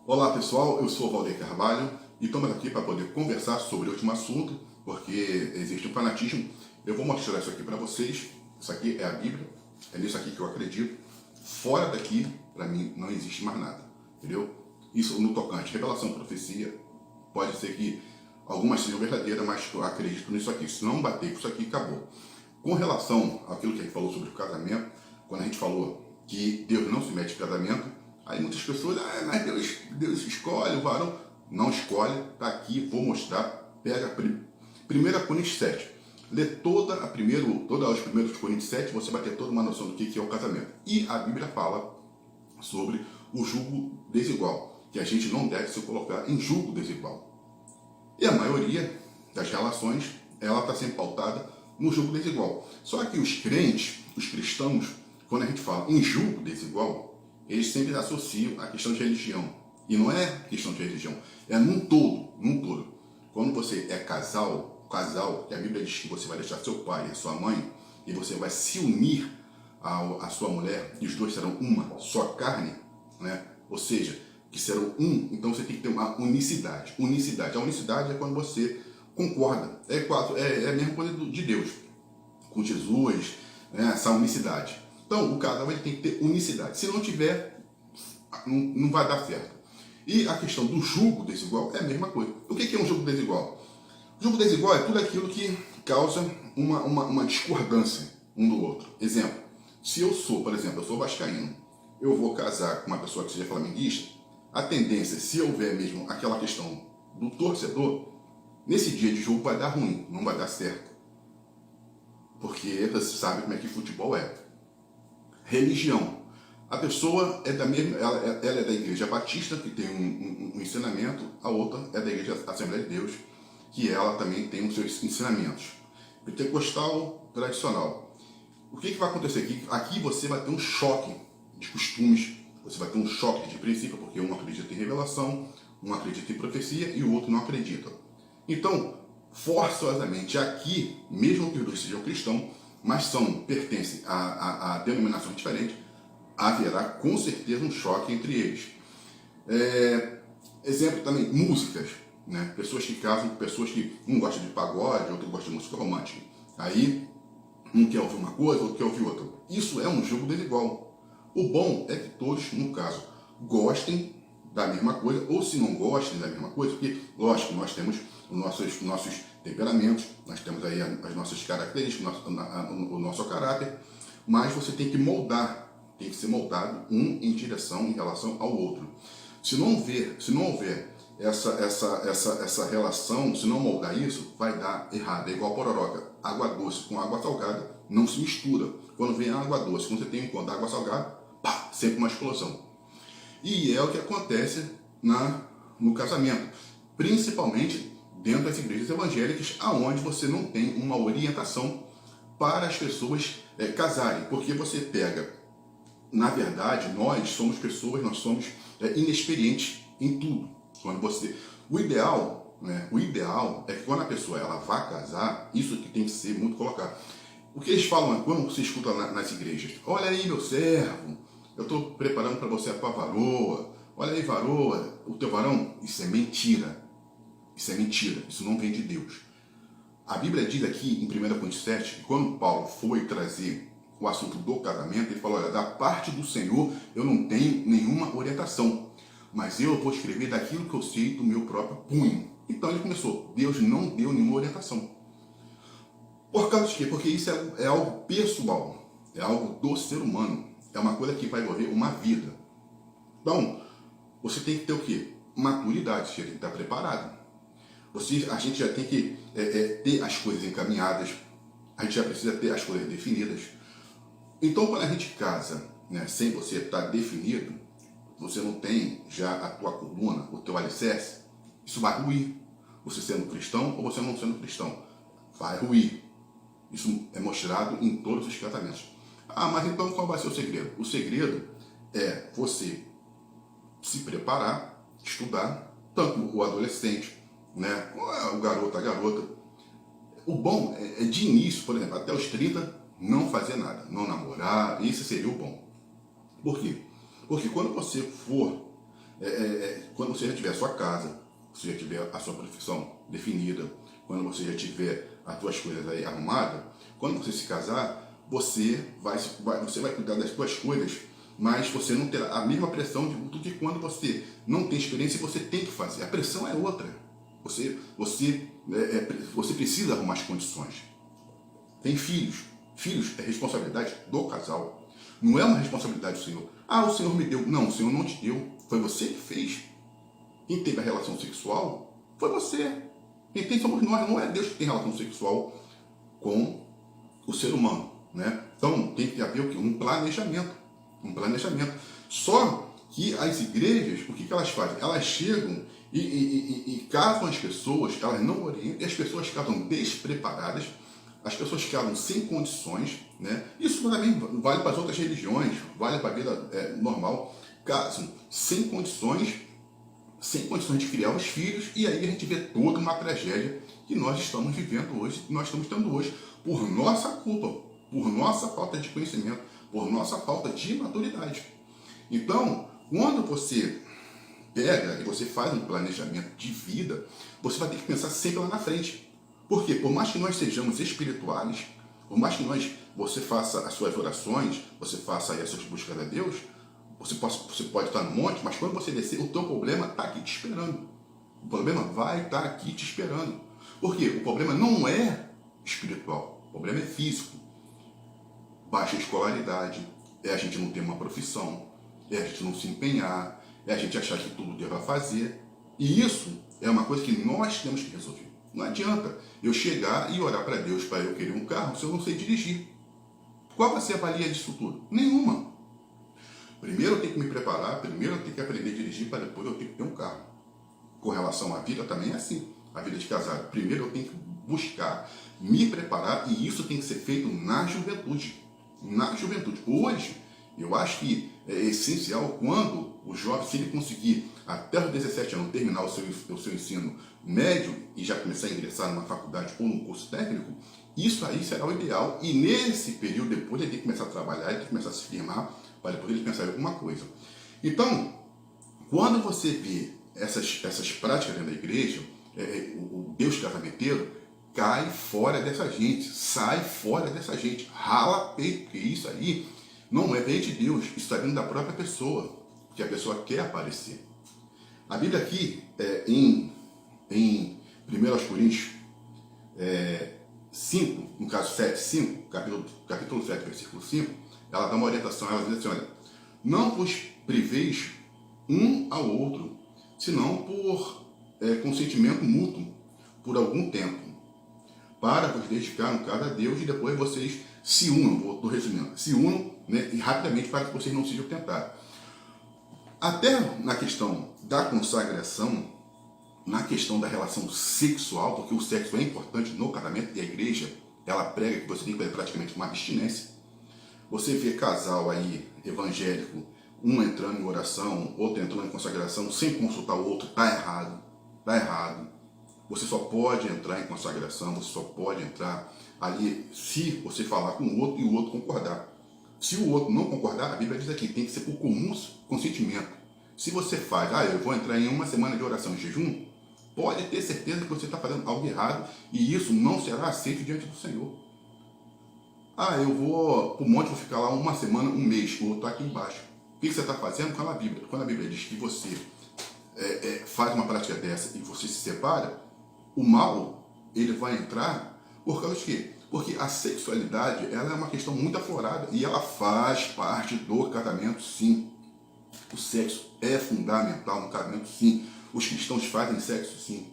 Olá pessoal, eu sou o Valdir Carvalho e estamos aqui para poder conversar sobre o último assunto, porque existe um fanatismo. Eu vou mostrar isso aqui para vocês. Isso aqui é a Bíblia, é nisso aqui que eu acredito. Fora daqui, para mim, não existe mais nada, entendeu? Isso no tocante revelação, profecia, pode ser que algumas sejam verdadeiras, mas eu acredito nisso aqui. Se não bater com isso aqui, acabou. Com relação àquilo que a gente falou sobre o casamento, quando a gente falou que Deus não se mete em casamento, aí muitas pessoas, mas Deus escolhe o varão. Não escolhe, tá aqui, vou mostrar. Pega 1 Coríntios 7. Lê todos os primeiros Coríntios 7, você vai ter toda uma noção do que é o casamento. E a Bíblia fala sobre o jugo desigual, que a gente não deve se colocar em jugo desigual. E a maioria das relações, ela está sempre pautada no jugo desigual. Só que os crentes, os cristãos, quando a gente fala em jugo desigual, eles sempre associam a questão de religião. E não é questão de religião, é num todo, num todo. Quando você é casal, que a Bíblia diz que você vai deixar seu pai e a sua mãe, e você vai se unir à sua mulher, e os dois serão uma só carne, né? Ou seja, que serão um, então você tem que ter uma unicidade. A unicidade é quando você concorda. É a mesma coisa de Deus, com Jesus, né? Essa unicidade. Então, o casal ele tem que ter unicidade. Se não tiver, não vai dar certo. E a questão do jugo desigual é a mesma coisa. O que é um jugo desigual? O jugo desigual é tudo aquilo que causa uma discordância um do outro. Exemplo, se eu sou, por exemplo, eu sou vascaíno, eu vou casar com uma pessoa que seja flamenguista, a tendência, se houver mesmo aquela questão do torcedor, nesse dia de jogo vai dar ruim, não vai dar certo. Porque você sabe como é que futebol é. Religião. A pessoa é da mesma, ela é da Igreja Batista, que tem um ensinamento, a outra é da Igreja Assembleia de Deus, que ela também tem os seus ensinamentos. Pentecostal, tradicional. O que vai acontecer aqui? Aqui você vai ter um choque de costumes, você vai ter um choque de princípio, porque um acredita em revelação, um acredita em profecia e o outro não acredita. Então, forçosamente aqui, mesmo que os dois sejam cristãos, mas pertencem a denominações diferentes, haverá com certeza um choque entre eles. Exemplo também, músicas, né? Pessoas que casam com pessoas que um gosta de pagode, outro gosta de música romântica. Aí, um quer ouvir uma coisa, outro quer ouvir outra. Isso é um jogo desigual. O bom é que todos, no caso, gostem da mesma coisa, ou se não gostem da mesma coisa, porque, lógico, nós temos os nossos temperamentos, nós temos aí as nossas características, o nosso caráter, mas você tem que moldar, tem que ser moldado um em direção em relação ao outro. Se não houver essa relação, se não moldar isso, vai dar errado. É igual a pororoca. Água doce com água salgada não se mistura. Quando vem a água doce, quando você tem um encontro da água salgada, pá, sempre uma explosão. E é o que acontece no casamento, principalmente dentro das igrejas evangélicas, aonde você não tem uma orientação para as pessoas casarem, porque você pega, na verdade, nós somos inexperientes em tudo. O ideal é que quando a pessoa ela vá casar, isso que tem que ser muito colocado. O que eles falam quando você escuta nas igrejas? Olha aí, meu servo, eu estou preparando para você a tua varoa. Olha aí, varoa, o teu varão. Isso é mentira. Isso é mentira. Isso não vem de Deus. A Bíblia diz aqui em 1 Coríntios 7 que quando Paulo foi trazer o assunto do casamento, ele falou, olha, da parte do Senhor eu não tenho nenhuma orientação, mas eu vou escrever daquilo que eu sei do meu próprio punho. Então ele começou, Deus não deu nenhuma orientação. Por causa de quê? Porque isso é algo pessoal, é algo do ser humano, é uma coisa que vai envolver uma vida. Então, você tem que ter o quê? Maturidade, você tem que estar preparado. A gente já tem que ter as coisas encaminhadas, a gente já precisa ter as coisas definidas. Então, quando a gente casa, né, sem você estar definido, você não tem já a tua coluna, o teu alicerce, isso vai ruir. Você sendo cristão ou você não sendo cristão, vai ruir. Isso é mostrado em todos os casamentos. Mas então qual vai ser o segredo? O segredo é você se preparar, estudar, tanto o adolescente, né, o garoto, a garota. O bom é de início, por exemplo, até os 30, não fazer nada, não namorar, isso seria o bom. Por quê? Porque quando você for quando você já tiver a sua casa, você já tiver a sua profissão definida, quando você já tiver as suas coisas aí arrumadas, quando você se casar, você vai cuidar das suas coisas, mas você não terá a mesma pressão do que quando você não tem experiência e você tem que fazer. A pressão é outra. Você precisa arrumar as condições. Tem filhos. Filhos é responsabilidade do casal. Não é uma responsabilidade do Senhor. Ah, o Senhor me deu. Não, o Senhor não te deu. Foi você que fez. Quem teve a relação sexual foi você. Quem tem somos nós. Não é Deus que tem relação sexual com o ser humano, né? Então tem que haver o quê? Um planejamento. Um planejamento. Só que as igrejas, o que elas fazem? Elas chegam e casam as pessoas, elas não orientam, e as pessoas casam despreparadas, as pessoas casam sem condições, né? Isso também vale para as outras religiões, vale para a vida normal, casam sem condições de criar os filhos, e aí a gente vê toda uma tragédia que nós estamos vivendo hoje, que nós estamos tendo hoje, por nossa culpa, por nossa falta de conhecimento, por nossa falta de maturidade. Então, quando você pega e você faz um planejamento de vida, você vai ter que pensar sempre lá na frente. Por quê? Por mais que nós sejamos espirituais, por mais que você faça as suas orações, você faça aí as suas buscas a Deus, você pode estar no monte, mas quando você descer, o teu problema está aqui te esperando. O problema vai estar aqui te esperando. Por quê? O problema não é espiritual, o problema é físico. Baixa escolaridade, é a gente não ter uma profissão, é a gente não se empenhar, é a gente achar que tudo deva fazer. E isso é uma coisa que nós temos que resolver. Não adianta eu chegar e orar para Deus para eu querer um carro se eu não sei dirigir. Qual vai ser a valia disso tudo? Nenhuma. Primeiro eu tenho que me preparar, primeiro eu tenho que aprender a dirigir para depois eu ter que ter um carro. Com relação à vida também é assim. A vida de casado. Primeiro eu tenho que buscar, me preparar, e isso tem que ser feito na juventude. Na juventude. Hoje, eu acho que é essencial quando o jovem, se ele conseguir até os 17 anos terminar o seu ensino médio e já começar a ingressar numa faculdade ou num curso técnico, isso aí será o ideal. E nesse período, depois ele tem que começar a trabalhar, ele tem que começar a se firmar, para depois ele pensar em alguma coisa. Então, quando você vê essas práticas dentro da igreja, o Deus casamenteiro cai fora dessa gente, sai fora dessa gente, rala peito, porque isso aí não é bem de Deus, isso está vindo da própria pessoa, que a pessoa quer aparecer. A Bíblia aqui, em 1 Coríntios 5, no caso 7, 5, capítulo 7, versículo 5, ela dá uma orientação, ela diz assim, olha, não vos priveis um ao outro, senão por consentimento mútuo, por algum tempo, para vos dedicar, no caso, a Deus, e depois vocês se unam, estou resumindo, se unam, né, e rapidamente para que vocês não sejam tentados. Até na questão da consagração, na questão da relação sexual, porque o sexo é importante no casamento, e a igreja, ela prega que você tem que fazer praticamente uma abstinência. Você vê casal aí, evangélico, um entrando em oração, outro entrando em consagração, sem consultar o outro, está errado, está errado. Você só pode entrar em consagração, você só pode entrar ali se você falar com o outro e o outro concordar. Se o outro não concordar, a Bíblia diz aqui, tem que ser por comum consentimento. Se você faz, eu vou entrar em uma semana de oração e jejum, pode ter certeza que você está fazendo algo errado e isso não será aceito diante do Senhor. Eu vou para o monte, vou ficar lá uma semana, um mês, o outro está aqui embaixo. O que você está fazendo com a Bíblia? Quando a Bíblia diz que você faz uma prática dessa e você se separa, o mal, ele vai entrar por causa de quê? Porque a sexualidade, ela é uma questão muito aflorada e ela faz parte do casamento, sim. O sexo é fundamental no casamento, sim. Os cristãos fazem sexo, sim.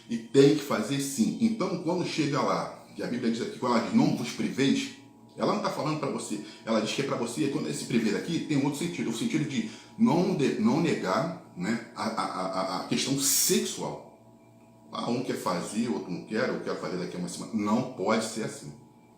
E tem que fazer, sim. Então, quando chega lá, que a Bíblia diz aqui, quando ela diz não vos priveis, ela não está falando para você. Ela diz que é para você, quando esse priver aqui tem um outro sentido. O sentido de não negar, né, a questão sexual. Um quer fazer, o outro não quer, eu quero fazer daqui a uma semana. Não pode ser assim.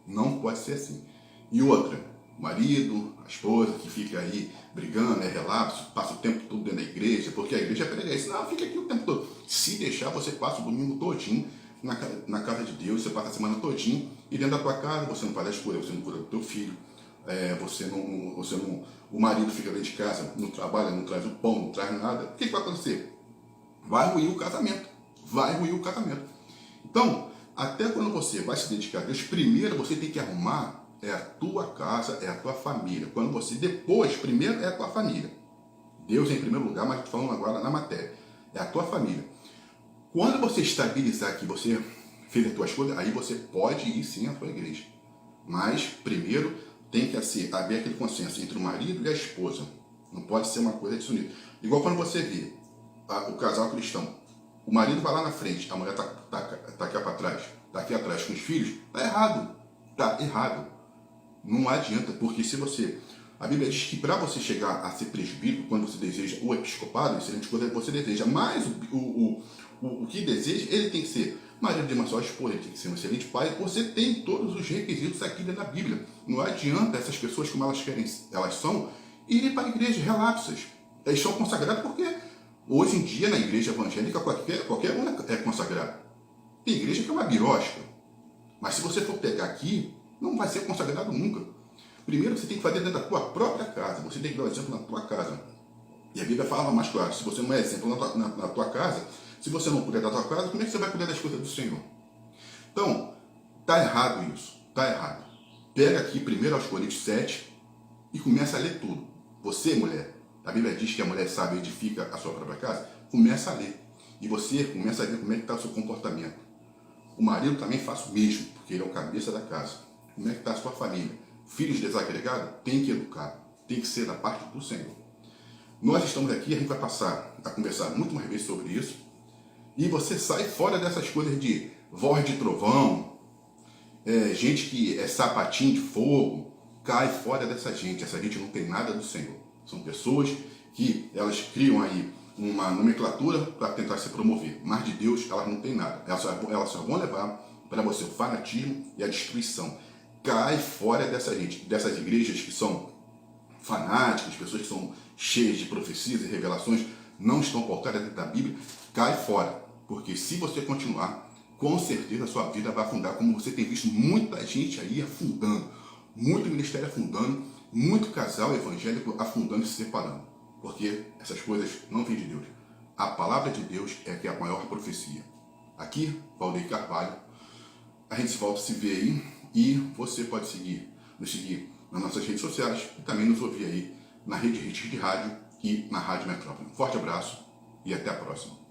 Não pode ser assim. E outra, o marido, a esposa que fica aí brigando, relapso, passa o tempo todo dentro da igreja, porque a igreja prega isso. Não, fica aqui o tempo todo. Se deixar, você passa o domingo todinho na casa de Deus, você passa a semana todinho, e dentro da tua casa você não faz as coisas, você não cura do teu filho, o marido fica dentro de casa, não trabalha, não traz o pão, não traz nada, o que vai acontecer? Vai ruir o casamento. Vai ruir o casamento. Então, até quando você vai se dedicar a Deus, primeiro você tem que arrumar a tua casa, a tua família. Depois, primeiro é a tua família. Deus em primeiro lugar, mas falando agora na matéria. É a tua família. Quando você estabilizar que você fez as tuas coisas, aí você pode ir sim à tua igreja. Mas, primeiro, tem que haver aquele consenso entre o marido e a esposa. Não pode ser uma coisa desunida. Igual quando você vê o casal cristão. O marido vai lá na frente, a mulher está aqui para trás, está aqui atrás com os filhos. Está errado. Está errado. Não adianta, porque a Bíblia diz que para você chegar a ser presbítero, quando você deseja o episcopado, excelente coisa que você deseja, mas o que deseja, ele tem que ser marido de uma só esposa, ele tem que ser um excelente pai. Você tem todos os requisitos aqui dentro da Bíblia. Não adianta essas pessoas, como elas são, irem para igrejas relapsas. Eles são consagrados porque hoje em dia na igreja evangélica qualquer um é consagrado. Tem igreja que é uma birosca. Mas se você for pegar aqui, não vai ser consagrado nunca. Primeiro você tem que fazer dentro da tua própria casa. Você tem que dar o exemplo na tua casa. E a Bíblia fala mais claro, se você não é exemplo na tua casa, se você não cuidar da tua casa, como é que você vai cuidar das coisas do Senhor? Então, está errado isso. Está errado. Pega aqui primeiro aos Coríntios 7 e começa a ler tudo. Você, mulher, a Bíblia diz que a mulher sábia edifica a sua própria casa. Começa a ler. E você começa a ver como é que está o seu comportamento. O marido também faz o mesmo, porque ele é o cabeça da casa. Como é que está a sua família? Filhos desagregados, tem que educar. Tem que ser da parte do Senhor. Nós estamos aqui, a gente vai passar a conversar muito mais vezes sobre isso. E você sai fora dessas coisas de voz de trovão, gente que é sapatinho de fogo. Cai fora dessa gente. Essa gente não tem nada do Senhor. São pessoas que elas criam aí uma nomenclatura para tentar se promover. Mas de Deus elas não têm nada. Elas só vão levar para você o fanatismo e a destruição. Cai fora dessa gente, dessas igrejas que são fanáticas, pessoas que são cheias de profecias e revelações, não estão pautadas dentro da Bíblia. Cai fora, porque se você continuar, com certeza a sua vida vai afundar, como você tem visto muita gente aí afundando, muito ministério afundando, muito casal evangélico afundando e se separando, porque essas coisas não vêm de Deus. A palavra de Deus é que é a maior profecia. Aqui, Valdeir Carvalho, a gente volta a se ver aí e você pode nos seguir nas nossas redes sociais e também nos ouvir aí na Rede Hits de Rádio e na Rádio Metrópole. Um forte abraço e até a próxima.